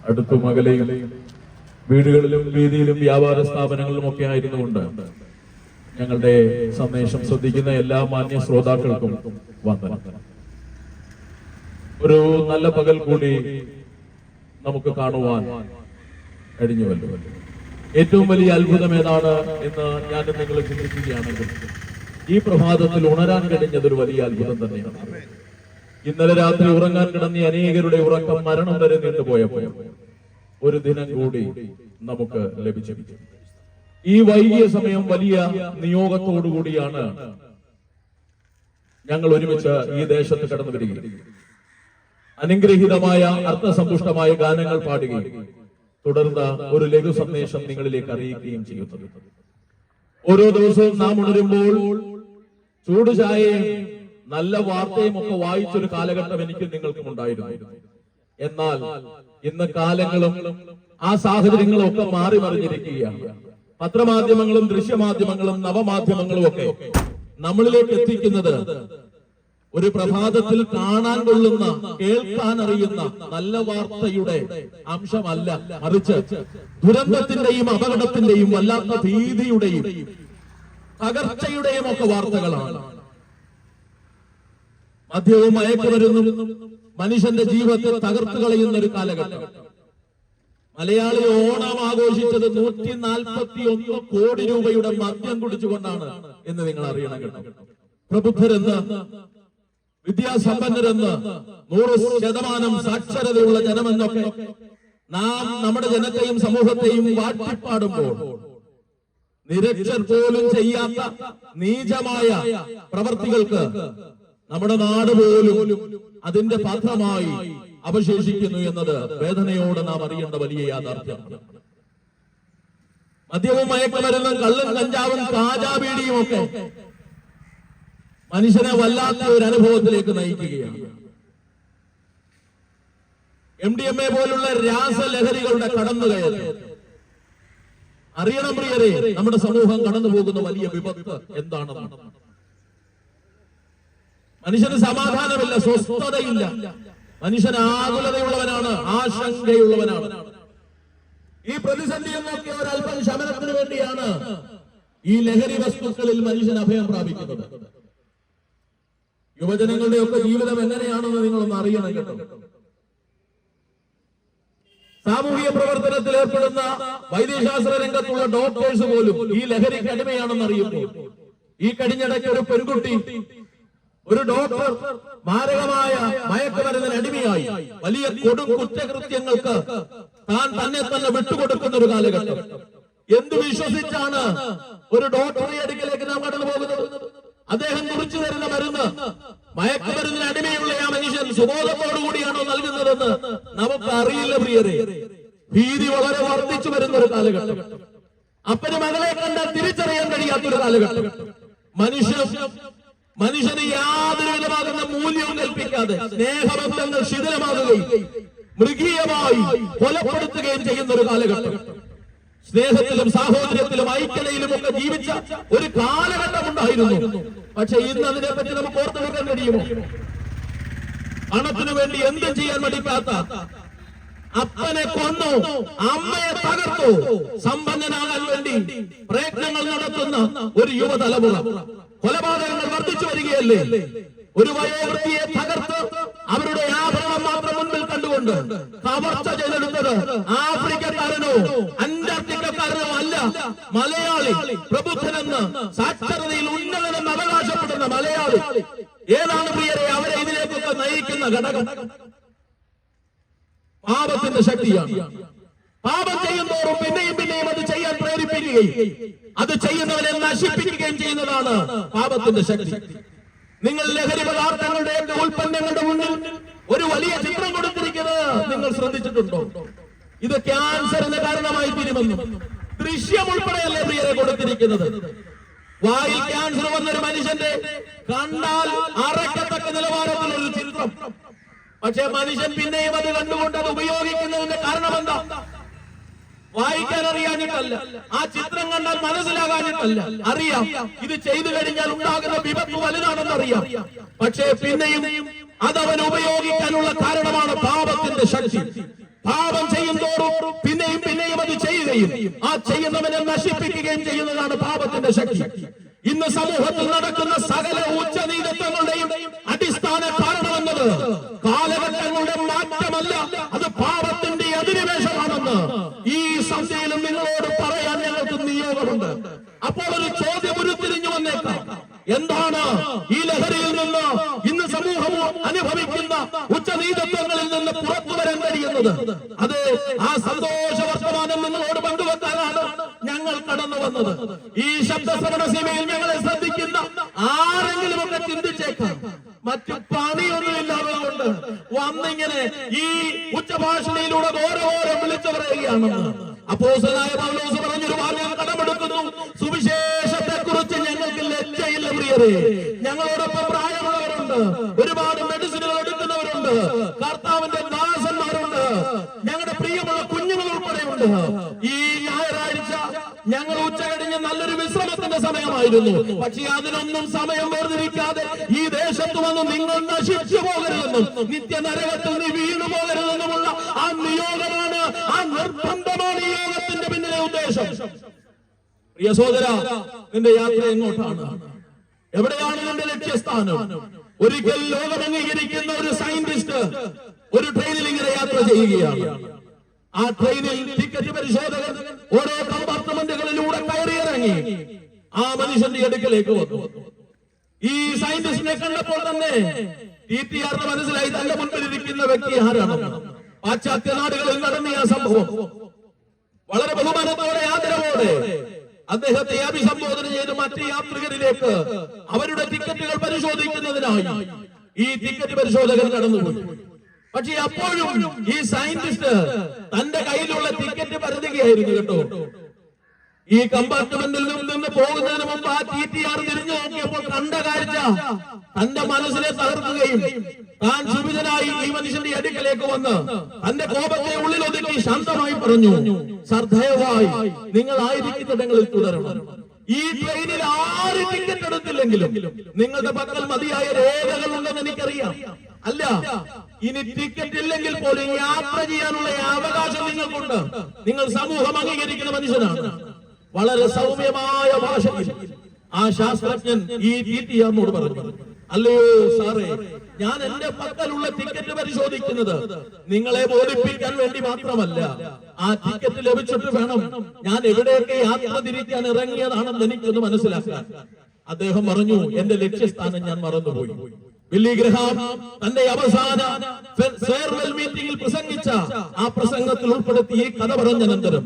അടുത്തും അകലെയും വീടുകളിലും വീതിയിലും വ്യാപാര സ്ഥാപനങ്ങളിലും ഒക്കെ ആയിരുന്നുകൊണ്ട് ഞങ്ങളുടെ സന്ദേശം ശ്രദ്ധിക്കുന്ന എല്ലാ മാന്യ ശ്രോതാക്കൾക്കും വന്ദനം. ഒരു നല്ല പകൽ കൂടി നമുക്ക് കാണുവാൻ കഴിഞ്ഞുവല്ലോ. ഏറ്റവും വലിയ അത്ഭുതം ഏതാണ് എന്ന് ഞാൻ നിങ്ങൾ ചിന്തിക്കുകയാണെങ്കിൽ ഈ പ്രഭാതത്തിൽ ഉണരാൻ കഴിഞ്ഞതൊരു വലിയ അത്ഭുതം തന്നെയാണ്. ഇന്നലെ രാത്രി ഉറങ്ങാൻ കിടന്ന അനേകരുടെ ഉറക്കം മരണം വരെ നീണ്ടുപോയപ്പോൾ ഒരു ദിനം കൂടി നമുക്ക് ലഭിച്ചു. ഈ വൈകിയ സമയം വലിയ നിയോഗത്തോടുകൂടിയാണ് ഞങ്ങൾ ഒരുമിച്ച് ഈ ദേശത്ത് കടന്നു വരികയും അനുഗ്രഹീതമായ അർത്ഥസമ്പുഷ്ടമായ ഗാനങ്ങൾ പാടുകയും തുടർന്ന് ഒരു ലഘു സന്ദേശം നിങ്ങളിലേക്ക് അറിയിക്കുകയും ചെയ്യുന്നത്. ഓരോ ദിവസവും നാം ഉണരുമ്പോൾ ചൂട് ചായയും നല്ല വാർത്തയും ഒക്കെ വായിച്ചൊരു കാലഘട്ടം എനിക്കും നിങ്ങൾക്കും ഉണ്ടായിരുന്നു. എന്നാൽ ഇന്ന് കാലങ്ങളും ആ സാഹചര്യങ്ങളും ഒക്കെ മാറി മറിഞ്ഞിരിക്കുകയാണ്. പത്രമാധ്യമങ്ങളും ദൃശ്യമാധ്യമങ്ങളും നവമാധ്യമങ്ങളും ഒക്കെ നമ്മളിലേക്ക് എത്തിക്കുന്നത് ഒരു പ്രഭാതത്തിൽ കാണാൻ കൊള്ളുന്ന കേൾക്കാൻ അറിയുന്ന നല്ല വാർത്തയുടെ അംശമല്ല, മറിച്ച് ദുരന്തത്തിന്റെയും അപകടത്തിന്റെയും വല്ലാത്ത ഭീതിയുടെയും തകർച്ചയുടെയും ഒക്കെ വാർത്തകളാണ്. മദ്യവും മയക്കുമരുന്നും മനുഷ്യന്റെ ജീവിതത്തെ തകർത്തു കളയുന്ന ഒരു കാലഘട്ടം. മലയാളി ഓണം ആഘോഷിച്ചത് 141 കോടി രൂപയുടെ മദ്യം കുടിച്ചുകൊണ്ടാണ് എന്ന് നിങ്ങൾ അറിയണം കേട്ടോ. പ്രബുദ്ധരെന്ന്, വിദ്യാസമ്പന്നരെന്ന്, 100% സാക്ഷരതയുള്ള ജനമെന്നൊക്കെ നാം നമ്മുടെ ജനത്തെയും സമൂഹത്തെയും വാഴ്ത്തിപ്പാടുമ്പോൾ നിരക്ഷർ പോലും ചെയ്യാത്ത നീചമായ പ്രവർത്തികൾക്ക് നമ്മുടെ നാട് പോലും അതിന്റെ പാത്രമായി അവശേഷിക്കുന്നു എന്നത് വേദനയോടെ നാം അറിയേണ്ട വലിയ യാഥാർത്ഥ്യമാണ്. മദ്യവും മയക്കുമരുന്നും കള്ളും കഞ്ചാവും കാജാബീഡിയും ഒക്കെ മനുഷ്യനെ വല്ലാത്ത ഒരു അനുഭവത്തിലേക്ക് നയിക്കുകയാണ്. MDMA പോലുള്ള രാസലഹരികളുടെ കടന്നുകയറ്റം. അറിയണം പ്രിയരെ, നമ്മുടെ സമൂഹം കടന്നു പോകുന്ന വലിയ വിപത്ത് എന്താണെന്ന്. മനുഷ്യന് സമാധാനമില്ല, സ്വസ്ഥതയില്ല. മനുഷ്യൻ ആകുലതയുള്ളവനാണ്, ആശങ്കയുള്ളവനാണ്. ഈ പ്രതിസന്ധിയൊക്കെ ഒരല്പം ശമനത്തിന് വേണ്ടിയാണ് ഈ ലഹരി വസ്തുക്കളിൽ മനുഷ്യൻ അഭയം പ്രാപിക്കുന്നത്. യുവജനങ്ങളുടെ ഒക്കെ ജീവിതം എങ്ങനെയാണെന്ന് നിങ്ങളൊന്ന് അറിയണം കേട്ടോ. സാമൂഹിക പ്രവർത്തനത്തിൽ ഏർപ്പെടുന്ന വൈദ്യശാസ്ത്ര രംഗത്തുള്ള ഡോക്ടേഴ്സ് പോലും ഈ ലഹരിക്ക് അടിമയാണെന്ന് അറിയുമ്പോൾ, ഈ കഴിഞ്ഞിടയ്ക്ക് ഒരു പെൺകുട്ടി, ഒരു ഡോക്ടർ മാരകമായ മയക്കുമരുന്നിന് അടിമയായി വലിയ കൊടും കുറ്റകൃത്യങ്ങൾക്ക് താൻ തന്നെ വിട്ടുകൊടുക്കുന്ന ഒരു കാലഘട്ടം. എന്ത് വിശ്വസിച്ചാണ് ഒരു ഡോക്ടറുടെ അടുക്കലേക്ക് നാം കടന്നു പോകുന്നത്? അദ്ദേഹം കുറിച്ചു തരുന്ന മരുന്ന് മയക്കുമരുന്നിന് അടിമയുള്ള ആ മനുഷ്യൻ സുബോധത്തോടുകൂടിയാണോ നൽകുന്നതെന്ന് നമുക്ക് അറിയില്ല പ്രിയരെ. ഭീതി വളരെ വർദ്ധിച്ചു വരുന്ന ഒരു കാലഘട്ടം. അപ്പന് മകളെ കണ്ടാൽ തിരിച്ചറിയാൻ കഴിയാത്തൊരു കാലഘട്ടം. മനുഷ്യന് യാതൊരു വിധമാകുന്ന മൂല്യവും കൽപ്പിക്കാതെ സ്നേഹബന്ധങ്ങൾ ശിഥിലമാകുകയും മൃഗീയമായി കൊലപ്പെടുത്തുകയും ചെയ്യുന്ന ഒരു കാലഘട്ടം. സ്നേഹത്തിലും സാഹോദര്യത്തിലും ഐക്യതയിലും ഒക്കെ ജീവിച്ച ഒരു കാലഘട്ടം ഉണ്ടായിരുന്നു. പക്ഷെ ഇന്ന് അതിനെപ്പറ്റി നമുക്ക് ഓർത്തു വെക്കാൻ കഴിയുമോ? പണത്തിനു വേണ്ടി എന്തും ചെയ്യാൻ മടിക്കാത്ത, അപ്പനെ കൊന്നു അമ്മയെ തകർത്തു സമ്പന്നനാകാൻ വേണ്ടി പ്രയത്നങ്ങൾ നടത്തുന്ന ഒരു യുവതലമുറ. കൊലപാതകങ്ങൾ വർദ്ധിച്ചു വരികയല്ലേ? ഒരു വയോവൃത്തിയെ തകർത്ത് അവരുടെ ആഭരണം മാത്രം മുൻപിൽ കണ്ടുകൊണ്ട് കവർച്ച ചെയ്തെടുത്തത് ആഫ്രിക്കക്കാരനോ അന്റാർട്ടിക്കക്കാരനോ അല്ല, മലയാളി. പ്രബുദ്ധനെന്ന്, സാക്ഷരതയിൽ ഉന്നതനെന്ന് അവകാശപ്പെടുന്ന മലയാളി. ഏതാണ് പ്രിയരെ അവരെ ഇതിലേക്കൊക്കെ നയിക്കുന്ന ഘടകം? പാപത്തിന്റെ ശക്തിയാണ്. പാപം ചെയ്യുന്നതോറും പിന്നെയും അത് ചെയ്യാൻ പ്രേരിപ്പിക്കുകയും അത് ചെയ്യുന്നവരെ നശിപ്പിക്കുകയും ചെയ്യുന്നതാണ് പാപത്തിന്റെ ശക്തി. നിങ്ങൾ ലഹരി പദാർത്ഥങ്ങളുടെ ഉൽപ്പന്നങ്ങളുടെ മുന്നിൽ ഒരു വലിയ ചിത്രം കൊടുത്തിരിക്കുന്നത് നിങ്ങൾ ശ്രദ്ധിച്ചിട്ടുണ്ടോ? ഇത് ക്യാൻസറിന് കാരണമായി തീരുമെന്നും ദൃശ്യം ഉൾപ്പെടെയല്ലേ പ്രിയരെ കൊടുത്തിരിക്കുന്നത്. വായിൽ ക്യാൻസർ വന്നൊരു മനുഷ്യന്റെ കണ്ടാൽ അറയ്ക്കത്തക്ക നിലവാരത്തിലൊരു ചിത്രം. പക്ഷെ മനുഷ്യൻ പിന്നെയും അത് കണ്ടുകൊണ്ട് അത് ഉപയോഗിക്കുന്നതിന്റെ കാരണം എന്താ? വായിക്കാൻ അറിയാഞ്ഞിട്ടല്ല, ആ ചിത്രം കണ്ടാൽ മനസ്സിലാകാഞ്ഞിട്ടല്ല. അറിയാം ഇത് ചെയ്തു കഴിഞ്ഞാൽ ഉണ്ടാകുന്ന വിപത്ത് വലുതാണെന്ന് അറിയാം. പക്ഷേ പിന്നെയും അതവൻ ഉപയോഗിക്കാനുള്ള കാരണമാണ് പാപത്തിന്റെ ശക്തി. പാപം ചെയ്യുന്തോറും പിന്നെയും പിന്നെയും അത് ചെയ്യുകയും ആ ചെയ്യുന്നവനെ നശിപ്പിക്കുകയും ചെയ്യുന്നതാണ് പാപത്തിന്റെ ശക്തി. ഇന്ന് സമൂഹത്തിൽ നടക്കുന്ന സകല ഉച്ചനീചത്വങ്ങളുടെയും അടിസ്ഥാന കാരണമെന്നത് കാലഘട്ടങ്ങളുടെ മാറ്റമല്ല, അത് പാപത്തിന്റെ അധിനിവേശമാണെന്ന് ഈ സന്ധ്യയിലും നിങ്ങളോട് പറയാൻ ഞങ്ങൾക്ക് നിയോഗമുണ്ട്. അപ്പോൾ ഒരു ചോദ്യം ഉരുത്തിരിഞ്ഞു വന്നേക്കാം. എന്താണ് ഈ ലഹരിയിൽ നിന്ന് ഇന്ന് സമൂഹം അനുഭവിക്കുന്ന ഉച്ചനീചത്വങ്ങളിൽ നിന്ന് പുറത്തു വരാൻ കഴിയുന്നത്? അത് ആ സന്തോഷ വർത്തമാനം നിങ്ങളോട് പങ്കുവെക്കാനാണ് ഞങ്ങൾ കടന്നു വന്നത്. ഈ ശബ്ദശ്രവണ സീമയിൽ ഞങ്ങളെ ശ്രദ്ധിക്കുന്ന ആരെങ്കിലും ഒക്കെ ചിന്തിച്ചേക്കാം, മറ്റു പണിയൊന്നുമില്ലാത്തതുകൊണ്ട് വന്നിങ്ങനെ ഈ ഉച്ചഭാഷണയിലൂടെ ഓരോരോ വിളിച്ചു പറയുകയാണെന്ന്. അപ്പോസ്തലനായ പൗലോസ് പറഞ്ഞൊരു വാക്യം കടമെടുക്കുന്നു: സുവിശേഷത്തെ കുറിച്ച് ഞങ്ങൾക്ക് ലജ്ജയില്ല പ്രിയരേ. ഞങ്ങളോടൊപ്പം പ്രായമുള്ളവരുണ്ട്, ഒരുപാട് മെഡിസിനുകൾ എടുക്കുന്നവരുണ്ട്, കർത്താവിന്റെ ദാസന്മാരുണ്ട്, ഞങ്ങളുടെ പ്രിയമുള്ള കുഞ്ഞുങ്ങൾ ഉൾപ്പെടെയുണ്ട്. ഈ ഞായറാഴ്ച ഞങ്ങൾ ഉച്ച കഴിഞ്ഞ് നല്ലൊരു വിശ്രമത്തിന്റെ സമയമായിരുന്നു. പക്ഷേ അതിനൊന്നും സമയം വേർതിരിക്കാതെ ഈ ദേശത്ത് വന്ന് നിങ്ങൾ നശിച്ചു പോകരുതെന്നും നിത്യനരകത്തിൽ നീ വീണു പോകരുതെന്നുമുള്ള ആ നിയോഗമാണ്, ആ നിർബന്ധമാണ് ഈ യോഗത്തിന്റെ പിന്നിലെ ഉദ്ദേശം. പ്രിയ സഹോദര, നിന്റെ യാത്ര എങ്ങോട്ടാണ്? എവിടെയാണ് നിന്റെ ലക്ഷ്യസ്ഥാനം? ഒരിക്കൽ ലോകം അംഗീകരിക്കുന്ന ഒരു സയന്റിസ്റ്റ് ഒരു ട്രെയിനിൽ ഇങ്ങനെ യാത്ര ചെയ്യുകയാണ്. ആ ട്രെയിനിൽ ടിക്കറ്റ് പരിശോധകർ ഓരോ കമ്പാർട്ട്മെന്റുകളിലൂടെ കയറിയിറങ്ങി ആ മനുഷ്യന്റെ അടുക്കലേക്ക് വന്നു. ഈ സയന്റിസ്റ്റിനെ കണ്ടപ്പോൾ തന്നെ ടി.ടി.ആറിന് മനസ്സിലായി തന്റെ മുൻപിലിരിക്കുന്ന വ്യക്തി ആരാണെന്ന്. പാശ്ചാത്യ നാടുകളിൽ നടന്ന ആ സംഭവം വളരെ ബഹുമാനത്തോടെ ആദരവോടെ അദ്ദേഹത്തെ അഭിസംബോധന ചെയ്ത് മറ്റ് യാത്രികരിലേക്ക് അവരുടെ ടിക്കറ്റുകൾ പരിശോധിക്കുന്നതിനായി ഈ ടിക്കറ്റ് പരിശോധകൻ കടന്നുപോയി. പക്ഷേ അപ്പോഴും ഈ സയന്റിസ്റ്റ് തന്റെ കയ്യിലുള്ള ടിക്കറ്റ് പരതുകയായിരുന്നു കേട്ടോ. ഈ കമ്പാർട്ട്മെന്റിൽ നിന്ന് പോകുന്നതിന് മുമ്പ് ആ ടി.ടി.ആർ തിരിഞ്ഞു നോക്കിയപ്പോൾ കണ്ട കാഴ്ച തന്റെ മനസ്സിനെ തകർക്കുകയും താൻ സുഭിതനായി ഈ മനുഷ്യന്റെ അടുക്കലേക്ക് വന്ന് തന്റെ കോപത്തെ ഉള്ളിലൊതുക്കി ശാന്തമായി പറഞ്ഞു: സർ, ദയവായി നിങ്ങൾ ആയിരിക്കുന്നിടങ്ങളിൽ തുടരണം. ഈ ട്രെയിനിൽ ആര് ടിക്കറ്റ് എടുത്തില്ലെങ്കിലും നിങ്ങളുടെ പക്കൽ മതിയായ രേഖകൾ ഉണ്ടെന്ന് എനിക്കറിയാം. അല്ല, ഇനി ടിക്കറ്റ് ഇല്ലെങ്കിൽ പോലും യാത്ര ചെയ്യാനുള്ള അവകാശം നിങ്ങൾക്കുണ്ട്. നിങ്ങൾ സമൂഹം അംഗീകരിക്കുന്ന മനുഷ്യനാണ്. വളരെ സൗമ്യമായ ഭാഷയിൽ ആ ശാസ്ത്രജ്ഞൻ ഈ ടി.ടി.ആറിനോട് പറഞ്ഞു: അല്ലയോ സാറേ, ഞാൻ എന്റെ പക്കലുള്ള ടിക്കറ്റ് പരിശോധിക്കുന്നത് നിങ്ങളെ ബോധിപ്പിക്കാൻ വേണ്ടി മാത്രമല്ല. ആ ടിക്കറ്റ് ലഭിച്ചിട്ട് വേണം ഞാൻ എവിടെയൊക്കെ യാത്ര തിരിക്കാൻ ഇറങ്ങിയതാണെന്ന് എനിക്കൊന്ന് മനസ്സിലാക്കാൻ. അദ്ദേഹം പറഞ്ഞു: എന്റെ ലക്ഷ്യസ്ഥാനം ഞാൻ മറന്നുപോയി. ബില്ലി ഗ്രഹാം തന്റെ അവസാന ഫെയർവെൽ മീറ്റിംഗിൽ പ്രസംഗിച്ച ആ പ്രസംഗത്തിൽ ഉൾപ്പെടുത്തി ഈ കഥ പറഞ്ഞനന്തരം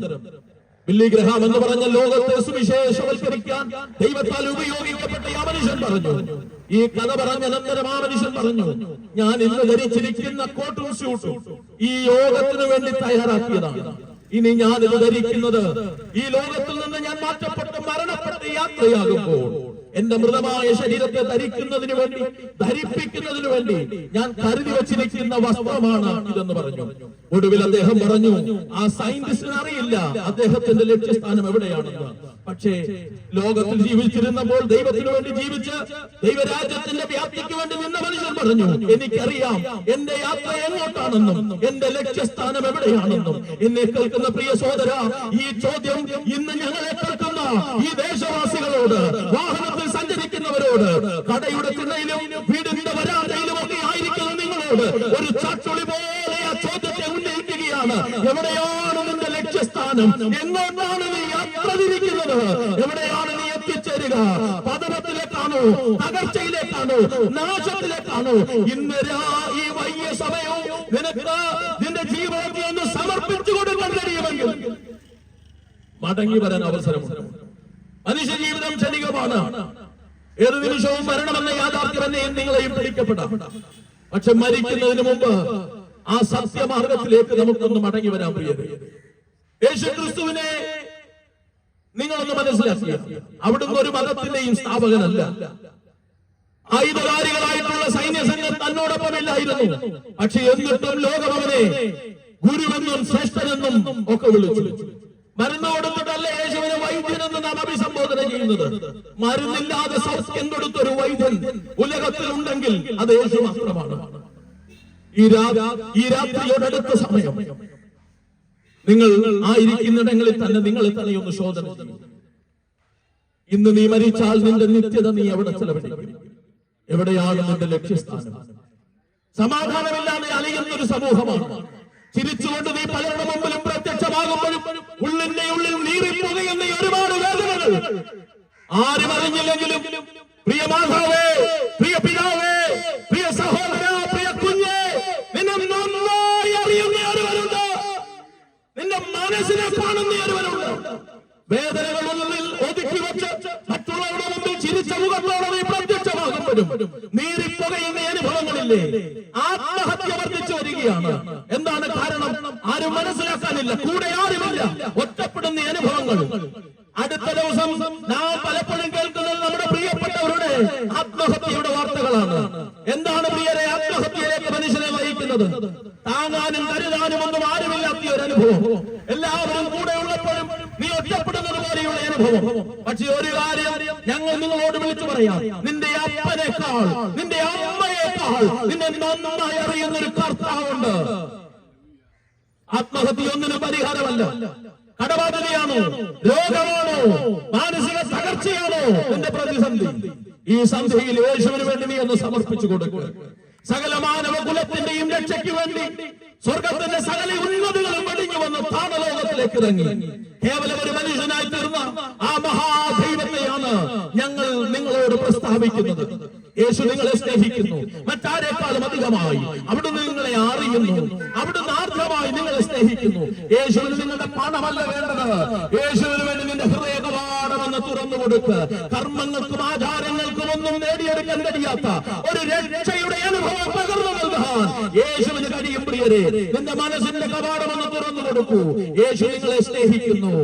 ബില്ലി ഗ്രഹാം എന്ന് പറഞ്ഞ ലോകത്തെ സുവിശേഷവൽക്കരിക്കാൻ ദൈവത്താൽ ഉപയോഗിക്കപ്പെട്ട ആ മനുഷ്യൻ പറഞ്ഞു, ഈ കഥ പറഞ്ഞനന്തരം ആ മനുഷ്യൻ പറഞ്ഞു: ഞാൻ ഇന്ന് ധരിച്ചിരിക്കുന്ന കോട്ടും സ്യൂട്ടും ഈ യോഗത്തിന് വേണ്ടി തയ്യാറാക്കിയതാണ്. ഇനി ഞാൻ ഇത് ധരിക്കുന്നത് ഈ ലോകത്തിൽ നിന്ന് ഞാൻ മാറ്റപ്പെട്ട് മരണപ്പെട്ട് യാത്രയാകുമ്പോൾ എന്റെ മൃതമായ ശരീരത്തെ ധരിക്കുന്നതിന് വേണ്ടി, ധരിപ്പിക്കുന്നതിന് വേണ്ടി ഞാൻ കരുതി വച്ചിരിക്കുന്ന വസ്ത്രമാണ് ഇതെന്ന് പറഞ്ഞു. ഒടുവിൽ അദ്ദേഹം പറഞ്ഞു, ആ സയന്റിസ്റ്റിന് അറിയില്ല അദ്ദേഹത്തിന്റെ ലക്ഷ്യസ്ഥാനം എവിടെയാണെന്ന്. പക്ഷേ ലോകത്തിൽ ജീവിച്ചിരുന്നപ്പോൾ ദൈവത്തിന് വേണ്ടി ജീവിച്ച് ദൈവരാജ്യത്തിന്റെ വ്യാപ്തിക്ക് വേണ്ടി നിന്ന മനുഷ്യൻ പറഞ്ഞു: എനിക്കറിയാം എന്റെ യാത്ര എങ്ങോട്ടാണെന്നും എന്റെ ലക്ഷ്യസ്ഥാനം എവിടെയാണെന്നും. എന്നെ കേൾക്കുന്ന പ്രിയ സഹോദര, ഈ ചോദ്യം ഇന്ന് ഞങ്ങളെ കേൾക്കുന്ന ഈ ദേശവാസികളോട്, വാഹനത്തിൽ സഞ്ചരിക്കുന്നവരോട്, കടയുടെ തിണ്ണയിലും വീടിന്റെ വരാന്തയിലും ഒക്കെ ആയിരിക്കുന്ന നിങ്ങളോട് ഒരു ചാട്ടുളി പോലെ ആ ചോദ്യത്തെ ഉന്നയിക്കുകയാണ്: എവിടെയാണ് നിന്റെ ലക്ഷ്യസ്ഥാനം? എങ്ങോട്ടാണ് നീ യാത്ര തിരിക്കുന്നത്? എവിടെയാണ് നീ എത്തിച്ചേരുക? പതനത്തിലേക്കാണോ, തകർച്ചയിലേക്കാണോ, നാശത്തിലേക്കാണോ? ഇന്ന് ഈ വൈകിയ സമയവും നിനക്ക് നിന്റെ ജീവിതത്തെ ഒന്ന് സമർപ്പിച്ചു കൊടുക്കാൻ കഴിയുമെങ്കിൽ മടങ്ങി വരാൻ അവസരമുണ്ട്. മനുഷ്യ ജീവിതം ക്ഷണികമാണ്. ഏത് നിമിഷവും മരണമെന്ന യാഥാർത്ഥ്യം എന്നെയും നിങ്ങളെയും പിടിക്കപ്പെടാം. പക്ഷെ മരിക്കുന്നതിന് മുമ്പ് ആ സത്യമാർഗത്തിലേക്ക് നമുക്കൊന്ന് മടങ്ങി വരാൻ പ്രിയതേ. യേശു ക്രിസ്തുവിനെ നിങ്ങളൊന്ന് മനസ്സിലാക്കിയ അവിടുന്ന് ഒരു മതത്തിന്റെയും സ്ഥാപകനല്ല. ആയുധകാരികളായിട്ടുള്ള സൈന്യസംഘം തന്നോടൊപ്പം ഇല്ലായിരുന്നു. പക്ഷെ എന്നിട്ടും ലോകം അവനെ ഗുരുവെന്നും ശ്രേഷ്ഠനെന്നും ഒക്കെ വിളിച്ചു. മരുന്ന് കൊടുത്തിട്ടല്ല യേശുവിനെ വൈദ്യനെന്ന് നാം അഭിസംബോധന ചെയ്യുന്നത്. മരുന്നില്ലാതെ സൗഖ്യം കൊടുത്തൊരു വൈദ്യൻ ഉലകത്തിൽ ഉണ്ടെങ്കിൽ അത് യേശു മാത്രമാണ്. ഈ രാത്രിയോടടുത്ത സമയം നിങ്ങൾ ആയിരിക്കുന്നിടങ്ങളിൽ തന്നെ നിങ്ങളെ തന്നെ ഒന്ന് ശോധന ചെയ്യും. ഇന്ന് നീ മരിച്ചാൽ നിന്റെ നിത്യത നീ എവിടെ ചെലവഴിക്കും? എവിടെയാണ് നിന്റെ ലക്ഷ്യസ്ഥാനം? സമാധാനമില്ലാതെ അലയുന്ന ഒരു സമൂഹമാണ്. ചിരിച്ചുകൊണ്ട് നീ പലരുടെ മുമ്പിലും പ്രത്യക്ഷമാകുമ്പോഴും ഉള്ളിന്റെ ഉള്ളിൽ നീറിപ്പോകുന്ന ഒരുപാട് വേദനകൾ ആരും അറിഞ്ഞില്ലെങ്കിലും പ്രിയ മാതാവേ, പ്രിയ പിതാവേ, പ്രിയ സഹോദര, പ്രിയ കുഞ്ഞേ, നിന്നെ നന്നായി അറിയുന്ന ഒരുവരുണ്ട്. നിന്റെ മനസ്സിനെ കാണുന്ന ഒരുവരുണ്ട്. വേദനകളുള്ളിൽ ഒതുക്കി വെച്ച് മറ്റുള്ളവരുടെ മുമ്പിൽ ചിരിച്ച മുഖത്തോടെ നീ പ്രത്യക്ഷമാകുമ്പോഴും നീറിപ്പുകയുന്ന അനുഭവങ്ങളില്ലേ? ആത്മഹത്യ വർദ്ധിച്ചു വരികയാണ്. എന്താണ് കാരണം? ആരും മനസ്സിലാക്കാനില്ല, കൂടെ ആരുമില്ല, ഒറ്റപ്പെടുന്ന അനുഭവങ്ങൾ. അടുത്ത ദിവസം നാം പലപ്പോഴും കേൾക്കുന്നത് നമ്മുടെ പ്രിയപ്പെട്ടവരുടെ ആത്മഹത്യയുടെ വാർത്തകളാണ്. എന്താണ് പ്രിയരെ ആത്മഹത്യയിലേക്ക് മനുഷ്യനെ നയിക്കുന്നത്? താങ്ങാനും കരുതാനും ഒന്നും ആരുമില്ലാത്ത ഒരു അനുഭവം. എല്ലാവരും കൂടെ ഉള്ളപ്പോഴും നീ ഒറ്റപ്പെടുന്നത് പോലെയുള്ള അനുഭവം. പക്ഷെ ഒരു കാര്യം ഞങ്ങൾ നിങ്ങളോട് വിളിച്ചു പറയാം, നിന്റെ അപ്പനേക്കാൾ, നിന്റെ അമ്മയേക്കാൾ നിന്നെ നന്നായി അറിയുന്ന ഒരു കർത്താവുണ്ട്. ആത്മഹത്യ ഒന്നിനും പരിഹാരമല്ല. കടബാധ്യതയാണോ, രോഗമാണോ, മാനസിക തകർച്ചയാണോ നിന്റെ പ്രതിസന്ധി? ഈ സന്ധ്യയിൽ യേശുവിന് വേണ്ടി നീ ഒന്ന് സമർപ്പിച്ചു കൊടുക്കുക. സകല മാനവ കുലത്തിന്റെയും രക്ഷയ്ക്ക് വേണ്ടി സ്വർഗത്തിന്റെ സകല ഉന്നതികളും വെടിഞ്ഞു വന്ന് താണലോകത്തിലേക്ക് ഇറങ്ങി കേവലം ഒരു മനുഷ്യനായി തീർന്ന ആ മഹാദൈവത്തെയാണ് ഞങ്ങൾ നിങ്ങളോട് പ്രസ്താവിക്കുന്നത്. യേശു നിങ്ങളെ സ്നേഹിക്കുന്നു മറ്റാരെക്കാളും അധികമായി. അവിടുന്ന് നിങ്ങളെ അറിയുന്നു, അവിടുന്ന് ആർദ്രമായി നിങ്ങളെ സ്നേഹിക്കുന്നു. യേശുവിന് നിങ്ങളുടെ പണമല്ല വേണ്ടത്, യേശുവിന് വേണ്ടി നിന്റെ ഹൃദയ കവാടമെന്ന് തുറന്നു കൊടുക്ക്. കർമ്മങ്ങൾക്കും ആചാരങ്ങൾക്കും ഒന്നും നേടിയെടുക്കാൻ കഴിയാത്ത ഒരു രക്ഷയുടെ അനുഭവം പകർന്നു നൽകാൻ യേശുവിന് കഴിയും. പ്രിയരെ, നിന്റെ മനസ്സിന്റെ കവാടമെന്ന് തുറന്നു കൊടുക്കൂ. യേശു നിങ്ങളെ സ്നേഹിക്കുന്നു.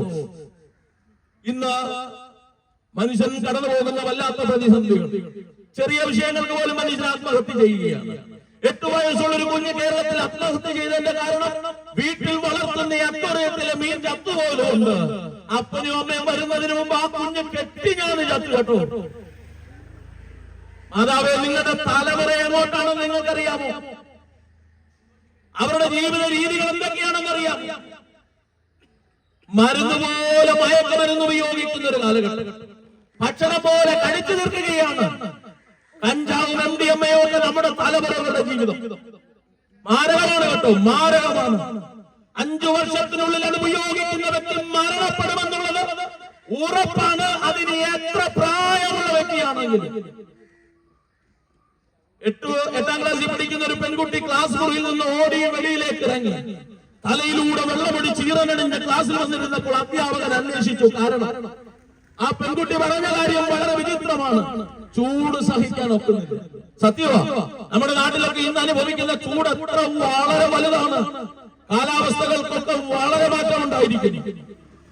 ഇന്ന് മനുഷ്യൻ കടന്നു പോകുന്ന വല്ലാത്ത പ്രതിസന്ധികൾ, ചെറിയ വിഷയങ്ങൾക്ക് പോലും മനുഷ്യൻ ആത്മഹത്യ ചെയ്യുകയാണ്. 8 വയസ്സുള്ള ഒരു കുഞ്ഞ് കേരളത്തിൽ ആത്മഹത്യ ചെയ്തതിന്റെ കാരണം വീട്ടിൽ വളർത്തുന്ന അക്വറിയത്തിലെ മീൻ ചത്തുപോലും ഉണ്ട്. അപ്പനും അമ്മയും വരുന്നതിന് മുമ്പ് ആ കുഞ്ഞ് കെട്ടിഞ്ഞാണ് ചത്തു കേട്ടോ. മാതാവേ, നിങ്ങളുടെ തലമുറ എങ്ങോട്ടാണെന്ന് നിങ്ങൾക്കറിയാമോ? അവരുടെ ജീവിത രീതികൾ എന്തൊക്കെയാണെന്ന് അറിയാം. മരുന്ന് പോലെ മയക്കുമരുന്ന് ഉപയോഗിക്കുന്ന ഒരു കാലഘട്ടം, ഭക്ഷണം പോലെ കഴിച്ചു തീർക്കുകയാണ്. കഞ്ചാവും MDMA ഒക്കെ നമ്മുടെ തലമുറകളുടെ ജീവിതം മാരകമാണ് കേട്ടോ, മാരകമാണ്. 5 വർഷത്തിനുള്ളിൽ അത് ഉപയോഗിക്കുന്ന വ്യക്തി മരണപ്പെടുമെന്നുള്ളത് ഉറപ്പാണ്. അതിന് എത്ര പ്രായമുള്ള വ്യക്തിയാണെങ്കിലും. 8ാം ക്ലാസ്സിൽ പഠിക്കുന്ന ഒരു പെൺകുട്ടി ക്ലാസ് മുറിയിൽ നിന്ന് ഓടി വെളിയിലേക്ക് ഇറങ്ങി. തലയിലൂടെ വെള്ളമൊടിച്ച് ഈറനടിഞ്ഞ ക്ലാസ്സിൽ വന്നിരുന്നപ്പോൾ അധ്യാപകൻ അന്വേഷിച്ചു കാരണം. ആ പെൺകുട്ടി പറഞ്ഞ കാര്യം വളരെ വിചിത്രമാണ്. ചൂട് സഹിക്കാൻ ഒക്കുന്നില്ല. സത്യമാ, നമ്മുടെ നാട്ടിലൊക്കെ ഇന്ന് അനുഭവിക്കുന്ന ചൂട് എത്ര വളരെ വലുതാണ്. കാലാവസ്ഥകൾക്കൊക്കെ വളരെ മാറ്റം ഉണ്ടായിരിക്കുന്നു.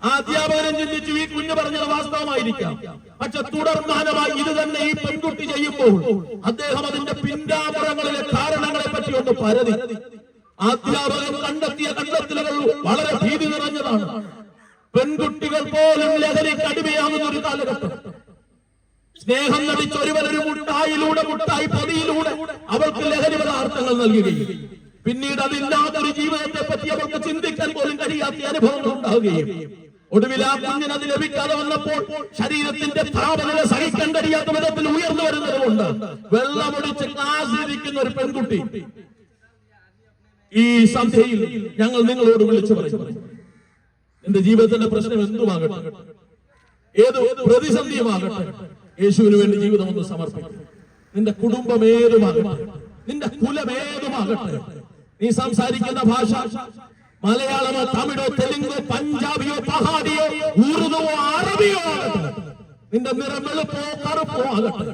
ആ അധ്യാപകനും ചിന്തിച്ചു ഈ കുഞ്ഞ് പറഞ്ഞത് വാസ്തവമായിരിക്കാം. പക്ഷെ തുടർമാനമായി ഇത് തന്നെ ഈ പെൺകുട്ടി ചെയ്യുമ്പോൾ അദ്ദേഹം അതിന്റെ പിന്നാമ്പുറങ്ങളിലെ കാരണങ്ങളെ പറ്റി ഒന്ന് പരതി. അധ്യാപകൻ കണ്ടെത്തിയ കണ്ടെത്തലുകൾ വളരെ ഭീതി നിറഞ്ഞതാണ്. പെൺകുട്ടികൾ പോലും ലഹരിക്ക് അടിമയാകുന്ന ഒരു കാലഘട്ടം. സ്നേഹം നടിച്ച ഒരുവരൊരു മുട്ടായി പൊതിയിലൂടെ അവൾക്ക് ലഹരി പദാർത്ഥങ്ങൾ നൽകുകയും പിന്നീട് അതില്ലാത്തൊരു ജീവിതത്തെ പറ്റി അവർക്ക് ചിന്തിക്കാൻ പോലും കഴിയാത്ത അനുഭവങ്ങൾ ഉണ്ടാവുകയും ഒടുവിൽ ആ കുഞ്ഞിന് അത് ലഭിക്കാതെ വന്നപ്പോൾ ശരീരത്തിന്റെ താപനില സഹിക്കാൻ കഴിയാത്ത വിധത്തിൽ ഉയർന്നു വരുന്നതുകൊണ്ട് വെള്ളമൊടിച്ച് ക്ലാസ്സിലിരിക്കുന്ന ഒരു പെൺകുട്ടി ഈ സന്ധ്യയിൽ ഞങ്ങൾ നിങ്ങളോട് വിളിച്ചു പറയുന്നു. എന്റെ ജീവിതത്തിന്റെ പ്രശ്നം എന്തുമാകട്ടെ, ഏത് പ്രതിസന്ധിയുമാകട്ടെ, യേശുവിന് വേണ്ടി ജീവിതം ഒന്ന് സമർപ്പിക്കും. നിന്റെ കുടുംബം ഏതുമാകട്ടെ, നിന്റെ കുലമേതുമാകട്ടെ, നീ സംസാരിക്കുന്ന ഭാഷ മലയാളമോ തമിഴോ തെലുങ്കോ പഞ്ചാബിയോ പഹാഡിയോ ഉറുദുവോ അറബിയോ ആകട്ടെ, നിന്റെ നിറം വെളുപ്പോ കറുപ്പോ ആകട്ടെ,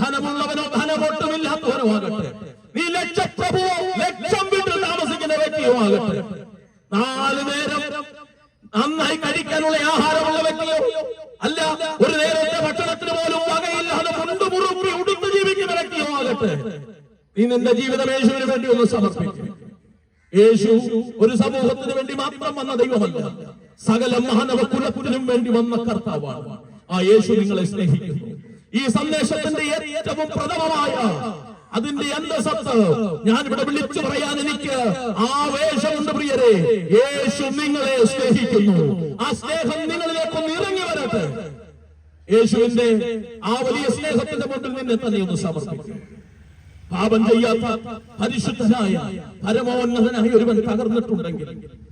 ധനമുള്ളവനോ ധനമൊട്ടുമില്ലാത്തവനോ ആകട്ടെ, നീ ലക്ഷപ്രഭുവോ ലക്ഷം വീട്ടിൽ താമസിക്കുന്ന വ്യക്തിയോ ആകട്ടെ, 4 നേരം നന്നായി കഴിക്കാനുള്ള ആഹാരമുള്ള വ്യക്തിയോ അല്ല, ഒരു നേരത്തെ ഭക്ഷണത്തിന് പോലും വകയില്ലാതെ കൊണ്ടുമുറുക്കി ഉടുത്ത് ജീവിക്കുന്ന വ്യക്തിയോ ആകട്ടെ, നീ നിന്റെ ജീവിതം യേശുവിന് വേണ്ടി ഒന്ന് സമർപ്പിക്കും. യേശു ഒരു സമൂഹത്തിന് വേണ്ടി മാത്രം വന്ന ദൈവമല്ല, സകല മാനവ കുലത്തിനും വേണ്ടി വന്ന കർത്താവാണ്. ആ യേശു നിങ്ങളെ സ്നേഹിക്കുന്നു. ഈ സന്ദേശത്തിന്റെ ഏറ്റവും പ്രഥമമായ അതിന്റെ അന്തസത്ത് ഞാൻ ഇവിടെ വിളിച്ചു പറയാൻ എനിക്ക് ആവേശമുണ്ട് പ്രിയരെ. യേശു നിങ്ങളെ സ്നേഹിക്കുന്നു. ആ സ്നേഹം നിങ്ങളിലേക്കൊന്ന് ഇറങ്ങി വരട്ടെ. യേശുവിന്റെ ആ വലിയ സ്നേഹത്തിന്റെ മുമ്പിൽ നിന്നെ തന്നെ ഒന്ന് സമർപ്പിക്കും. പാപം ചെയ്യാത്ത പരിശുദ്ധനായ പരമോന്നതനായ ഒരുവൻ തകർന്നിട്ടുണ്ടെങ്കിൽ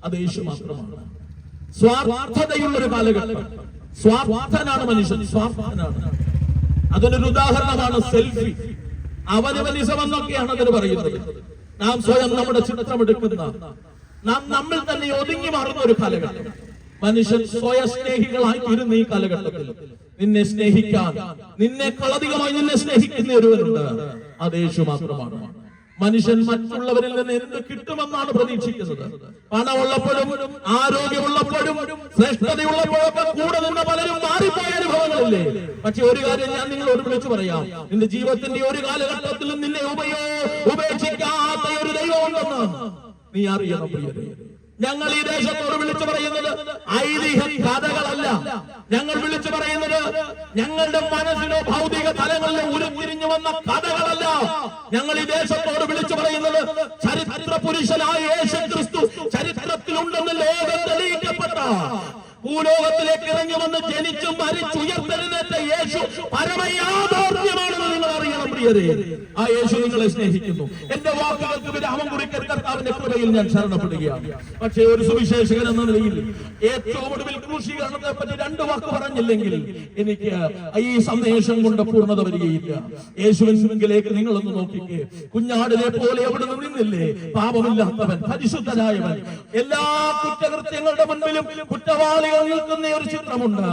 അത് യേശു മാത്രമാണ്. സ്വാർത്ഥതയുള്ളൊരു കാലഘട്ടം. സ്വാർത്ഥനാണ് മനുഷ്യൻ, സ്വാർത്ഥനാണ്. അതിനൊരു ഉദാഹരണമാണ് സെൽഫി. അവനവനിസം എന്നൊക്കെയാണ് അതിന് പറയുന്നത്. നാം സ്വയം നമ്മുടെ ചിത്രമെടുക്കുന്ന, നാം നമ്മിൽ തന്നെ ഒതുങ്ങി മാറുന്ന ഒരു കാലഘട്ടം. മനുഷ്യൻ സ്വയസ്നേഹികളായി തീരുന്ന ഈ കാലഘട്ടത്തിൽ നിന്നെ സ്നേഹിക്കാൻ, നിന്നെക്കാളധികമായി നിന്നെ സ്നേഹിക്കുന്ന ഒരുവരുണ്ട്. അത് യേശു മാത്രമാണ്. മനുഷ്യൻ മറ്റുള്ളവരിൽ നിന്ന് എന്ത് കിട്ടുമെന്നാണ് പ്രതീക്ഷിക്കുന്നത്. പണമുള്ളപ്പോഴും ആരോഗ്യമുള്ളപ്പോഴും ശ്രേഷ്ഠതയുള്ളപ്പോഴൊക്കെ കൂടെ നിന്ന് പലരും മാറിപ്പോയ അനുഭവങ്ങളില്ലേ? പക്ഷെ ഒരു കാര്യം ഞാൻ നിങ്ങളോട് വിളിച്ചു പറയാം. നിന്റെ ജീവിതത്തിന്റെ ഒരു കാലഘട്ടത്തിലും നിന്നെ ഉപേക്ഷിക്കാത്ത ഒരു ദൈവമുണ്ടെന്ന് നീ അറിയണം പ്രിയരേ. ഞങ്ങൾ ഈ ദേശത്തോട് വിളിച്ചു പറയുന്നത് ഐതിഹ്യ കഥകളല്ല. ഞങ്ങൾ വിളിച്ചു പറയുന്നത് ഞങ്ങളുടെ മനസ്സിലോ ഭൗതിക തലങ്ങളിലോ ഉരുത്തിരിഞ്ഞു വന്ന കഥകളല്ല. ഞങ്ങൾ ഈ ദേശത്തോട് വിളിച്ചു പറയുന്നത് ചരിത്ര പുരുഷനായ യേശുക്രിസ്തു ചരിത്രത്തിലുണ്ടെന്ന് ലോകം തെളിയിക്കപ്പെട്ട, ഭൂലോകത്തിലേക്ക് ഇറങ്ങി വന്ന് ജനിച്ചും മരിച്ചുയർത്തെഴുന്നേറ്റ യേശു പരമയാഥാർത്ഥ്യമാണെന്ന് നിങ്ങൾ അറിയണം പ്രിയരേ. ആ യേശു നിങ്ങളെ സ്നേഹിക്കുന്നു. എന്റെ വാക്കുകൾക്ക് വിരാമം കുറിക്കൽ കർത്താവിന്റെ കൃപയിൽ ഞാൻ ശരണപ്പെടുകയാണ്. പക്ഷേ ഒരു സുവിശേഷകൻ എന്ന നിലയിൽ ഏറ്റവും ഒടുവിൽ ക്രൂശീകരണത്തെ പറ്റി 2 വാക്ക് പറഞ്ഞില്ലെങ്കിൽ എനിക്ക് ഈ സന്ദേശം കൊണ്ട് പൂർണ്ണത വരികയില്ല. യേശുവിലേക്ക് നിങ്ങളൊന്ന് നോക്കിക്കേ. കുഞ്ഞാടിനെ പോലെ എവിടെ നിന്നില്ലേ പാപമില്ലാത്തവൻ, പരിശുദ്ധനായവൻ, എല്ലാ കുറ്റകൃത്യങ്ങളുടെ മുൻപിലും കുറ്റവാളി നിൽക്കുന്ന ഒരു ചിത്രമുണ്ട്.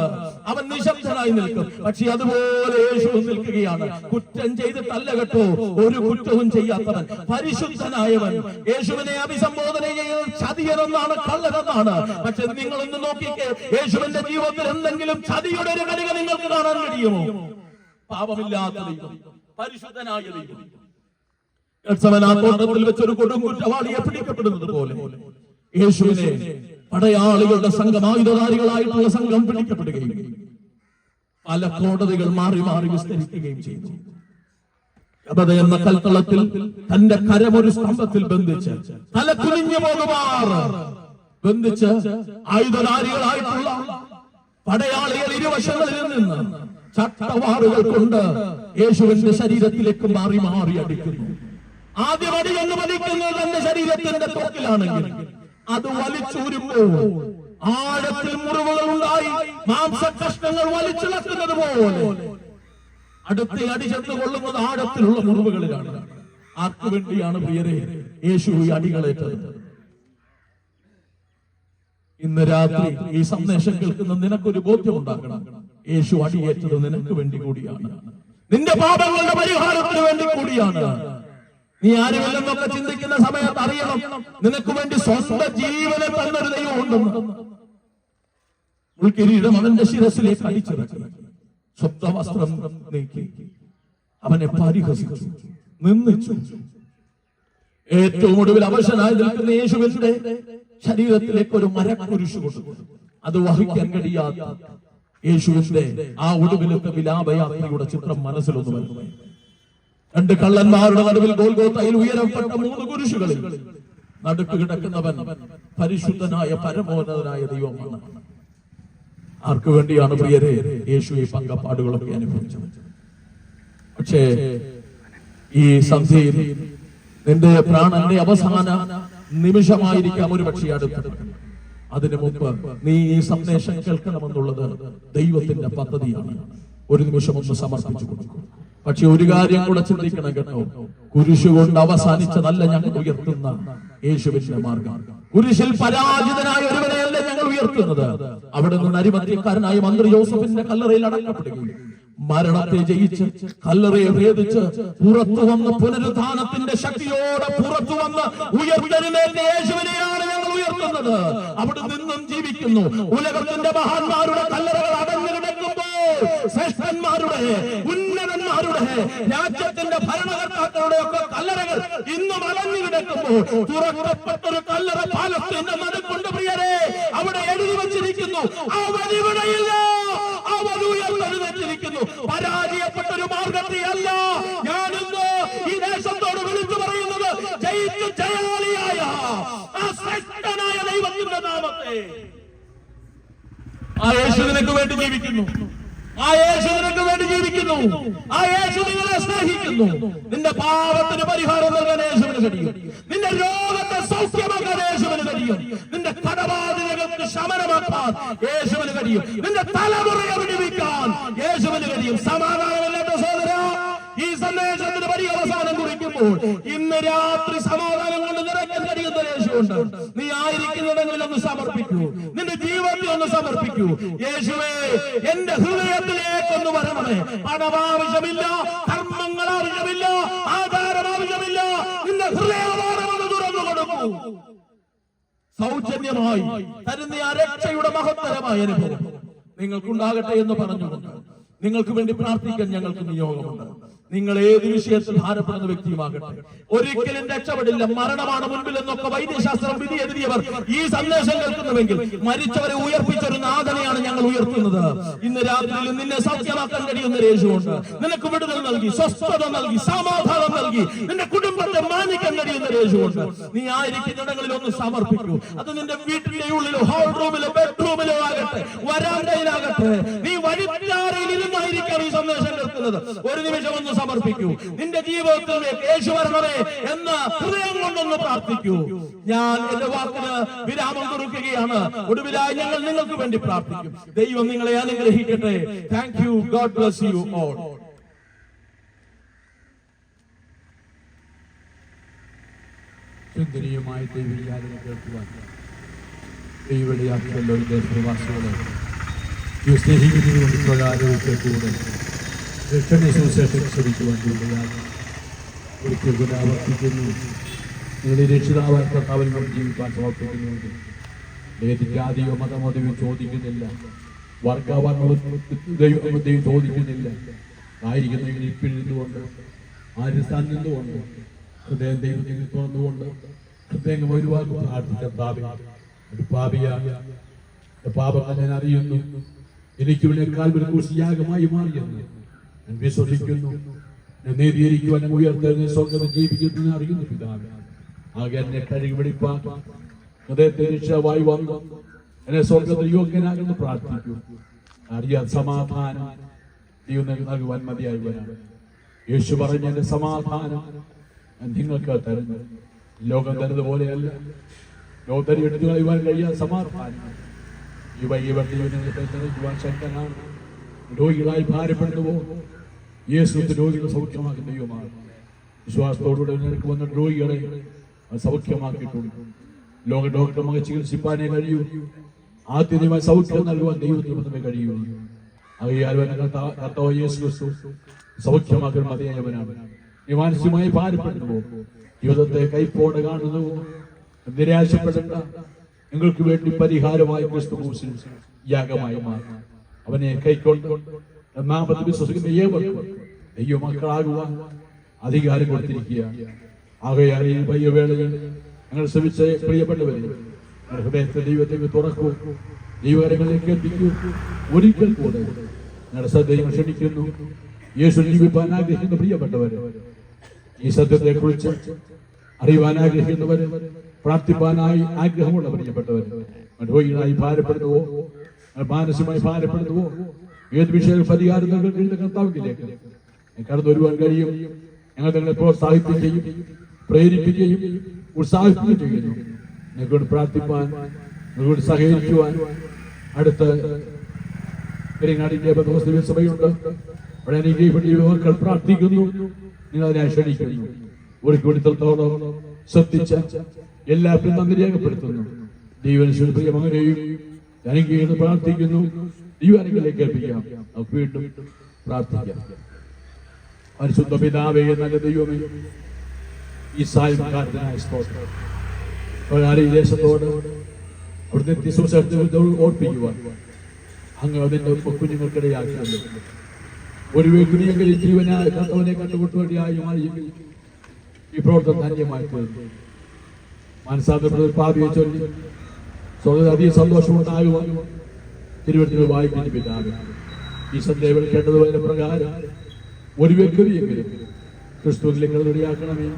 അവൻ നിശബ്ദനായി നിൽക്കും. പക്ഷെ അതുപോലെ യേശു നിൽക്കുകയാണ്. കുറ്റം ചെയ്തിട്ടല്ല കേട്ടോ, ഒരു കുറ്റവും ചെയ്യാത്തവൻ, പരിശുദ്ധനായവൻ. യേശുവിനെ അഭിസംബോധന ചെയ്യുന്നത് ചതിയനെന്നാണ്, കള്ളനെന്നാണ്. പക്ഷെ നിങ്ങളൊന്ന് നോക്കിക്കേ, യേശുവിന്റെ ജീവിതത്തിൽ എന്തെങ്കിലും ചതിയുടെ ഒരു കണിക നിങ്ങൾക്ക് കാണാൻ കഴിയുമോ? പാപമില്ലാത്ത ദൈവം, പരിശുദ്ധനായ ദൈവം. തോട്ടത്തിൽ വെച്ചൊരു കൊടും കുറ്റവാളിയെ പിടിക്കപ്പെടുന്നത് പോലെ യേശുവിനെ പടയാളികളുടെ സംഘം, ആയുധധാരികളായിട്ടുള്ള സംഘം പിടിക്കപ്പെടുകയും പല കോടതികൾ മാറി മാറി വിസ്തരിക്കുകയും ചെയ്തു. കപത എന്ന കൽത്തളത്തിൽ തന്റെ കരമൊരു സ്തംഭത്തിൽ ബന്ധിച്ച് തല കുനിഞ്ഞു പോകുമാർ ബന്ധിച്ച് ആയുധധാരികളായിട്ടുള്ള പടയാളികൾ ഇരുവശങ്ങളിൽ നിന്ന് ചട്ടവാറുകൾ കൊണ്ട് യേശുവിന്റെ ശരീരത്തിലേക്ക് മാറി മാറി അടിക്കുന്നു. ആദ്യം അടി എന്ന് പതിക്കുന്നത് തന്റെ ശരീരത്തിന്റെ തോക്കിലാണെങ്കിൽ അത് വലിച്ചൂരുമ്പോൾ ആഴത്തിൽ മുറിവുകൾ ഉണ്ടായി മാംസകഷ്ണങ്ങൾ വലിച്ചിളക്കുന്നത് പോലെ അടുത്ത അടി ചെന്ന് കൊള്ളുന്നത് ആഴത്തിലുള്ള മുറിവുകളിലാണ്. ആർക്കു വേണ്ടിയാണ് പ്രിയരെ യേശു ഈ അടികളേറ്റത്? ഇന്ന് രാത്രി ഈ സന്ദേശം കേൾക്കുന്ന നിനക്കൊരു ബോധ്യം ഉണ്ടാകണം. യേശു അടിയേറ്റത് നിനക്ക് വേണ്ടി കൂടിയാണ്, നിന്റെ പാപങ്ങളുടെ പരിഹാരത്തിന് വേണ്ടി കൂടിയാണ്. നീ ആരുമില്ലെന്നൊക്കെ ചിന്തിക്കുന്ന സമയത്ത് അറിയണം, നിനക്ക് വേണ്ടി സ്വന്തം ജീവനെ തന്നൊരു ദൈവം ഉണ്ടെന്ന്. ഉൾക്കിരീടം അവന്റെ ശിരസിലേക്ക് അടിച്ചിറക്കി, സ്വന്തം വസ്ത്രം നീക്കി അവനെ പരിഹസിച്ചു, നിന്ദിച്ചു. ഏറ്റവും ഒടുവിൽ അവശനായി നിൽക്കുന്ന യേശുവിന്റെ ശരീരത്തിലേക്ക് ഒരു മരക്കുരിശ് കൊടുത്തു. അത് വഹിക്കാൻ കഴിയാത്ത യേശുവിന്റെ ആ ഒടുവിലത്തെ വിലാപയാത്രയുടെ ചിത്രം മനസ്സിലൊന്നു വരുന്നു. 2 കള്ളന്മാരുടെ നടുവിൽ ഗോൽഗോത്തയിൽ ഉയരപ്പെട്ട 3 കുരിശുകളിൽ നടുക്ക് കിടക്കുന്നവൻ പരിശുദ്ധനായ പരമോന്നതനായ ദൈവമാണ്. ആർക്കു വേണ്ടിയാണ് പ്രിയരെ യേശു ഈ പങ്കപ്പാടുകളൊക്കെ അനുഭവിച്ചത്? പക്ഷേ ഈ സന്ധ്യയിൽ നിന്റെ പ്രാണന്റെ അവസാന നിമിഷമായിരിക്കാം ഒരു പക്ഷേ അടുത്തത്. അതിനു മുമ്പ് നീ ഈ സന്ദേശം കേൾക്കണമെന്നുള്ളത് ദൈവത്തിന്റെ പദ്ധതിയാണ്. ഒരു നിമിഷം ഒന്ന് സമർപ്പിച്ചു കൊടുക്കും. പക്ഷെ ഒരു കാര്യം കൂടെ ചിന്തിക്കണം കേട്ടോ, കുരിശുകൊണ്ട് അവസാനിച്ചതല്ല ഞങ്ങൾ ഉയർത്തുന്ന യേശുവിന്റെ മാർഗം. കുരിശിൽ പരാജിതനായ ഒരുവനെയല്ല ഞങ്ങൾ ഉയർത്തുന്നത്. അവിടെ നിന്ന് അരിമത്യക്കാരനായ മന്ത്രി യോസഫിന്റെ കല്ലറയിൽ അടക്കപ്പെടുകയും മരണത്തെ ജയിച്ച് കല്ലറയെ ഭേദിച്ച് പുറത്തു വന്ന് പുനരുത്ഥാനത്തിന്റെ ശക്തിയോടെ പുറത്തു വന്ന് ഉയർത്തെഴുന്നേറ്റ യേശുവിനെയാണ് ഞങ്ങൾ ഉയർത്തുന്നത്. അവിടെ നിന്നും ജീവിക്കുന്നു. ഉലകത്തിന്റെ മഹാന്മാരുടെ കല്ലറകൾ അടഞ്ഞു കിടക്കുമ്പോൾ ശ്രേഷ്ഠന്മാരുടെ, ഉന്നതന്മാരുടെ, രാജ്യത്തിന്റെ ഭരണകർത്താക്കളുടെ ഒക്കെ കല്ലറകൾ ഇന്നും അടഞ്ഞു കിടക്കുമ്പോൾ തുറക്കപ്പെട്ടൊരു കല്ലറ പാലത്തിന്റെ നടുക്കൊണ്ട് പ്രിയരെ അവിടെ എഴുതി വച്ചിരിക്കുന്നു, അവരിവിടെയില്ല, അവരുയർന്നെഴുന്നേറ്റിരിക്കുന്നു. പരാജയപ്പെട്ടൊരു മാർഗത്തെ അല്ല ഞാനിന്ന് ഈ ദേശ നാമത്തെ. ആ യേശു നിനക്ക് വേണ്ടി ജീവിക്കുന്നു. ആ യേശു നിനക്ക് വേണ്ടി ജീവിക്കുന്നു. ആ യേശു നിങ്ങളെ സ്നേഹിക്കുന്നു. നിന്റെ പാപത്തിന് പരിഹാരം നൽകാൻ യേശുവിന് കഴിയും. നിന്റെ രോഗത്തെ സൗഖ്യമാക്കാൻ യേശുവിന് കഴിയും. നിന്റെ കടബാധ്യതകൾക്ക് ശമനമാക്കാൻ യേശുവിന് കഴിയും. നിന്റെ തലമുറയെ വിടുവിക്കാൻ യേശുവിന് കഴിയും. സമാധാനമല്ലാത്ത സഹോദര, ഈ സന്ദേശത്തിന് വലിയ അവസാനം കുറിക്കുമ്പോൾ ഇന്ന് രാത്രി സമാധാനം കൊണ്ട് നിറയ്ക്കാൻ കഴിയുന്ന യേശുണ്ട്. നീ ആയിരിക്കുന്നിടങ്ങളിൽ ഒന്ന് സമർപ്പിക്കൂ. നിന്റെ ജീവിതത്തിൽ ഒന്ന് സമർപ്പിക്കൂ. യേശുവേ, എന്റെ ഹൃദയത്തിലേക്കൊന്ന് വരണമേ. പണം ആവശ്യമില്ല, കർമ്മങ്ങൾ ആവശ്യമില്ല, ആധാരം ആവശ്യമില്ല. നിന്റെ ഹൃദയവാരമൊന്ന് തുറന്നു കൊടുക്കൂ. സൗജന്യമായി തരുന്ന ആ രക്ഷയുടെ മഹത്തരമായ അനുഭവം നിങ്ങൾക്കുണ്ടാകട്ടെ എന്ന് പറഞ്ഞുകൊണ്ട് നിങ്ങൾക്ക് വേണ്ടി പ്രാർത്ഥിക്കാൻ ഞങ്ങൾക്ക് നിയോഗമുണ്ട്. നിങ്ങൾ ഏത് വിഷയത്തിൽ ഭാരപ്പെടുന്ന വ്യക്തിയുമാകട്ടെ, ഒരിക്കലും രക്ഷപ്പെടില്ല, മരണമാണ് മുൻപിൽ എന്നൊക്കെ വൈദ്യശാസ്ത്രം വിധി എഴുതിയവർ ഈ സന്ദേശം കേൾക്കുന്നുവെങ്കിൽ മരിച്ചവരെ ഉയർപ്പിച്ചൊരു നാഥനെയാണ് ഞങ്ങൾ ഉയർത്തുന്നത്. ഇന്ന് രാത്രിയിൽ നിന്നെ സൗഖ്യമാക്കാൻ കഴിയുന്ന യേശുവുണ്ട്. നിനക്ക് വിടുതൽ നൽകി, സ്വസ്ഥത നൽകി, സമാധാനം നൽകി, നിന്റെ കുടുംബത്തെ മാനിക്കാൻ കഴിയുന്ന യേശുവുണ്ട്. നീ ആയിരിക്കുന്നിടങ്ങളിൽ ഒന്ന് സമർപ്പിക്കൂ. അത് നിന്റെ വീട്ടിലെ ഉള്ളിലോ ഹോൾ റൂമിലോ ബെഡ്റൂമിലോ ആകട്ടെ, വരാന്തയിലാകട്ടെ, നീ വഴിയാരയിൽ ഇരുന്നായിരിക്കാം ഈ സന്ദേശം കേൾക്കുന്നത്. ഒരു നിമിഷം ഒന്ന് സമർപ്പിക്കൂ. നിന്റെ ജീവിതത്തിലേക്ക് യേശു വരണമേ എന്ന് ഹൃദയം കൊണ്ടൊന്ന് പ്രാർത്ഥിക്കൂ. ഞാൻ എന്റെ വാക്കിന് വിരാമം കുറിക്കുകയാണ്. ഒടുവിലായി ഞങ്ങൾ നിങ്ങൾക്ക് വേണ്ടി പ്രാർത്ഥിക്കും. ദൈവം നിങ്ങളെ അനുഗ്രഹിക്കട്ടെ. Thank you. God bless you all. സുന്ദരിയുമായ ദൈവയാതിനെ കേൾക്കുവാൻ ദൈവവിളിയാക്കിയല്ലോ ഈ ദേശവാസികളെ സ്നേഹിക്കുന്നതിന് കൊണ്ട് പ്രകാരൂടെ രക്ഷണ സുവിശേഷം ശ്രമിക്കുവാൻ ദൈവയാതി ഒരിക്കൽ ആവർത്തിക്കുന്നു. നിങ്ങളുടെ രക്ഷിതാവായ കർത്താവിൽ കൊണ്ട് ജീവിക്കാൻ സമർപ്പിക്കുന്നുണ്ട്. ഏത് ജാതിയോ മതമോ ദൈവം ചോദിക്കുന്നില്ല. വർഗവർണ്ണവും ദൈവം ചോദിക്കുന്നില്ല. ആയിരിക്കുന്ന ഇപ്പിഴുന്നുകൊണ്ട് ആര്യസ്ഥാൻ നിന്നുകൊണ്ട് ഹൃദയം ദൈവത്തിൽ തുറന്നുകൊണ്ട് ഹൃദയം ഒരു വാക്ക് പ്രാർത്ഥിച്ച പാപിയാണ്. പാപങ്ങൾ ഞാൻ അറിയുന്നു. എനിക്ക് ഇവിടെ കാൽവരി ക്രൂശിയാഗമായി മാറിയെന്ന് ഞാൻ വിശ്വസിക്കുന്നു. നീതിയിരിക്കുവാൻ ഉയർത്തുന്ന സ്വർഗ്ഗത്തിൽ ജീവിക്കുന്നു അറിയുന്നു പിതാവ്. ആകെ എന്നെ കഴുകി വെടിപ്പാൻ ഹൃദയത്തെ രക്ഷാവായി വന്നു എന്നെ സ്വർഗ്ഗത്തിൽ യോഗ്യനാകുന്നു പ്രാർത്ഥിക്കൂ. അറിയാൻ സമാധാനം ദൈവം നൽകുവാൻ മതിയായി വരാം. യേശു പറഞ്ഞ എന്റെ സമാധാനം നിങ്ങൾക്ക് തരുന്നു. ലോകം തരുന്നത് പോലെയല്ല. ലോകത്തിന് എടുത്തു കളയുവാൻ കഴിയാൻ സമാധാനം ഈ വൈകിയുവാൻ ശക്തനാണ്. രോഗികളായി ഭാരപ്പെടുന്നുവോ യേശു രോഗികളെ സൗഖ്യമാക്കുന്ന ദൈവമാണ്. വിശ്വാസത്തോടുകൂടെ നിനക്ക് വന്ന രോഗികളെ സൗഖ്യമാക്കിയിട്ടുണ്ട്. ലോക ഡോക്ടർമാരെ ചികിത്സിപ്പാനേ കഴിയൂ. ആദ്യമായി സൗഖ്യം നൽകുവാൻ ദൈവത്തിന് കഴിയൂ. കർത്താവ് യേശു ക്രിസ്തു സൗഖ്യമാക്കാൻ മതിയായവനാണ്. ഈ മാനസികമായി ഭാരപ്പെടുന്നുവോ, ജീവിതത്തെ കൈപ്പോടെ കാണുന്നുവോ, നിരാശപ്പെടേണ്ട. നിങ്ങൾക്ക് വേണ്ടി പരിഹാരമായി ക്രിസ്തു ക്രൂശിൽ യാഗമായി മാറി അവനെ കൈക്കൊണ്ട് നാമത്തിൽ വിശ്വസിക്കുന്ന ഏവർക്കും ദൈവമക്കളാകുവാൻ അധികാരം കൊടുത്തിരിക്കുകയാണ്. ആകയാൽ ഈ വയ്യവേളയിൽ ഞങ്ങൾ ശ്രമിച്ച പ്രിയപ്പെട്ടവരെ ഹൃദയത്തെ ദൈവത്തെ തുറക്കൂ, ദൈവകരങ്ങളിലേക്ക് എത്തിക്കൂ. ഒരിക്കൽ കൂടെ ഞങ്ങളുടെ ശ്രദ്ധയും ക്ഷണിക്കുന്നു. യേശു ജീവിപ്പാൻ ആഗ്രഹിക്കുന്ന പ്രിയപ്പെട്ടവരെ, ഈ സത്യത്തെ കുറിച്ച് അറിയുവാൻ ആഗ്രഹിക്കുന്നവര്, പ്രാർത്ഥിപ്പാനായി ആഗ്രഹമുള്ള പ്രിയപ്പെട്ടവര്, രോഗികളായി ഭാരപ്പെടുന്നുവോ, മാനസികമായി ഭാരപ്പെടുന്നുവോ, ഏത് വിഷയം പരിഹാരം കഴിയുന്ന കർത്താവിലേക്ക് കടന്നു വരുവാൻ കഴിയും. ഞങ്ങൾ നിങ്ങളെ പ്രോത്സാഹിപ്പിക്കുകയും പ്രേരിപ്പിക്കുകയും ഉത്സാഹിപ്പിക്കുകയും ചെയ്യുന്നു. നിങ്ങളോട് പ്രാർത്ഥിപ്പാൻ, നിങ്ങളോട് സഹകരിക്കുവാൻ അടുത്ത പെരിങ്ങാടിന്റെ സഭയുണ്ട്. അവിടെ യുവാക്കൾ പ്രാർത്ഥിക്കുന്നു. നിങ്ങൾ അതിനെ ക്ഷണിക്കുന്നു. ഒരു കൂടിത്തോളം ശ്രദ്ധിച്ച എല്ലാവരും നന്ദി രേഖപ്പെടുത്തുന്നു. ദൈവം പ്രിയ മകനെയും അനുഗ്രഹിക്കുന്നു പ്രാർത്ഥിക്കുന്നു. ദൈവാനുകളിലേക്ക് ഏൽപ്പിക്കാം. നമുക്ക് വീണ്ടും പ്രാർത്ഥിക്കാം. പരിശുദ്ധ പിതാവേ, നല്ല ദൈവമേ, ഈ സായംകാലത്തിനായ സ്തോത്രം. ഈ ദേശത്തോട് അവിടുത്തെ സുശക്തി ഓർപ്പിക്കുവാൻ അങ്ങ് അതിന്റെ കുഞ്ഞുങ്ങൾക്കിടയാക്കിയല്ലോ. ഒരു വ്യക്തിയെങ്കിലും ജീവനായ കർത്താവിനെ കണ്ടുമുട്ടുവാനായി ഈ പ്രവർത്തനം ധന്യമായി തീർന്നു. മനസ്സാന്തരപ്പെടുന്ന പാപിയെ ചൊല്ലി അധികം സന്തോഷമുണ്ടാകുവാൻ തിരുവനന്തപുരത്തിൽ വായിക്കുന്ന പിതാവ് ഈ സന്ദേശം കേട്ടതുപോലെ പ്രകാരം ഒരു വ്യക്തിയെങ്കിലും ക്രിസ്തുവിലേക്ക് ഇടയാക്കണമേ,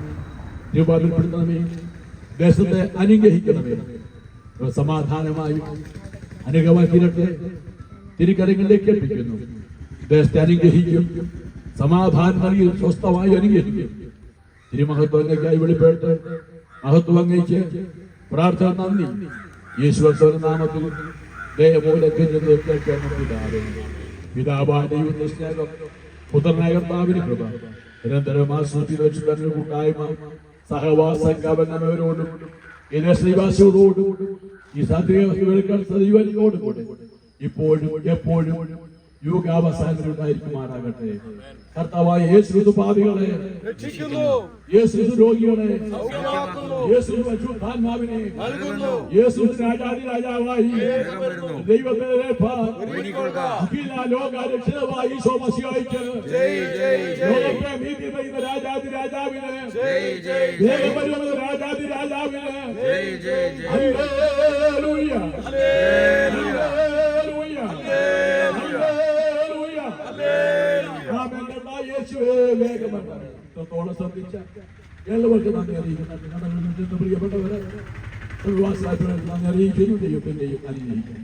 രൂപാന്തരപ്പെടുത്തണമേ, ദേശത്തെ അനുഗ്രഹിക്കണമേ. സമാധാനമായി അനുഗമനം തീരട്ടെ. തിരുക്കരങ്ങളിലേക്ക് ഏൽപ്പിക്കുന്നു. ദേശത്തെ അനുഗ്രഹിക്കും, സമാധാനം നൽകി സ്വസ്ഥമായി അനുഗ്രഹിക്കും. തിരുമഹത്വങ്ങൾക്കായി വെളിപ്പെട്ട് മഹത്വം അങ്ങയ്ക്ക് പ്രാർത്ഥന നന്ദി. യേശുവിന്റെ നാമത്തിൽ ദയമൂലം കേൾക്കാൻ പിതാവായ ദൈവത്തിന്റെ സ്നേഹം, പുത്രനായ കർത്താവിന്റെ കൃപ, നിരന്തരം ആസ്വദിച്ചു കൂട്ടായ്മ, സഹവാസം കവനവരോടും ഈ ശ്രീവാസിയോടും ഈ സദൈവോടും കൂടെ ഇപ്പോഴും എപ്പോഴും യുഗാവസാനങ്ങളുണ്ടായിരിക്കുമാറാകട്ടെ. കർത്താവായ യേശു പാപികളെ രക്ഷിക്കുന്നു, യേശു രോഗികളെ സൗഖ്യമാക്കുന്നു, യേശു പരിശുദ്ധാത്മാവിനെ നൽകുന്നു, യേശു രാജാതി രാജാവായി ദൈവത്തിന്റെ അഖില ലോക രക്ഷിതാവായി ഈശോ മശിഹായ്ക്ക് ലോകത്തെ നീതി ചെയ്യുന്ന രാജാതി രാജാവിന് ദേവപരിമള രാജാതി രാജാവിന് ഹല്ലേലൂയ ഹല്ലേലൂയ യേശുവേ വേഗത്തോളം ശ്രദ്ധിച്ച എല്ലാവർക്കും നന്ദി അറിയിക്കുന്നു. പ്രിയപ്പെട്ടവരെ നന്ദി അറിയിക്കുന്നു. ദൈവത്തിന്റെയും അനുഗ്രഹിക്കുന്നു.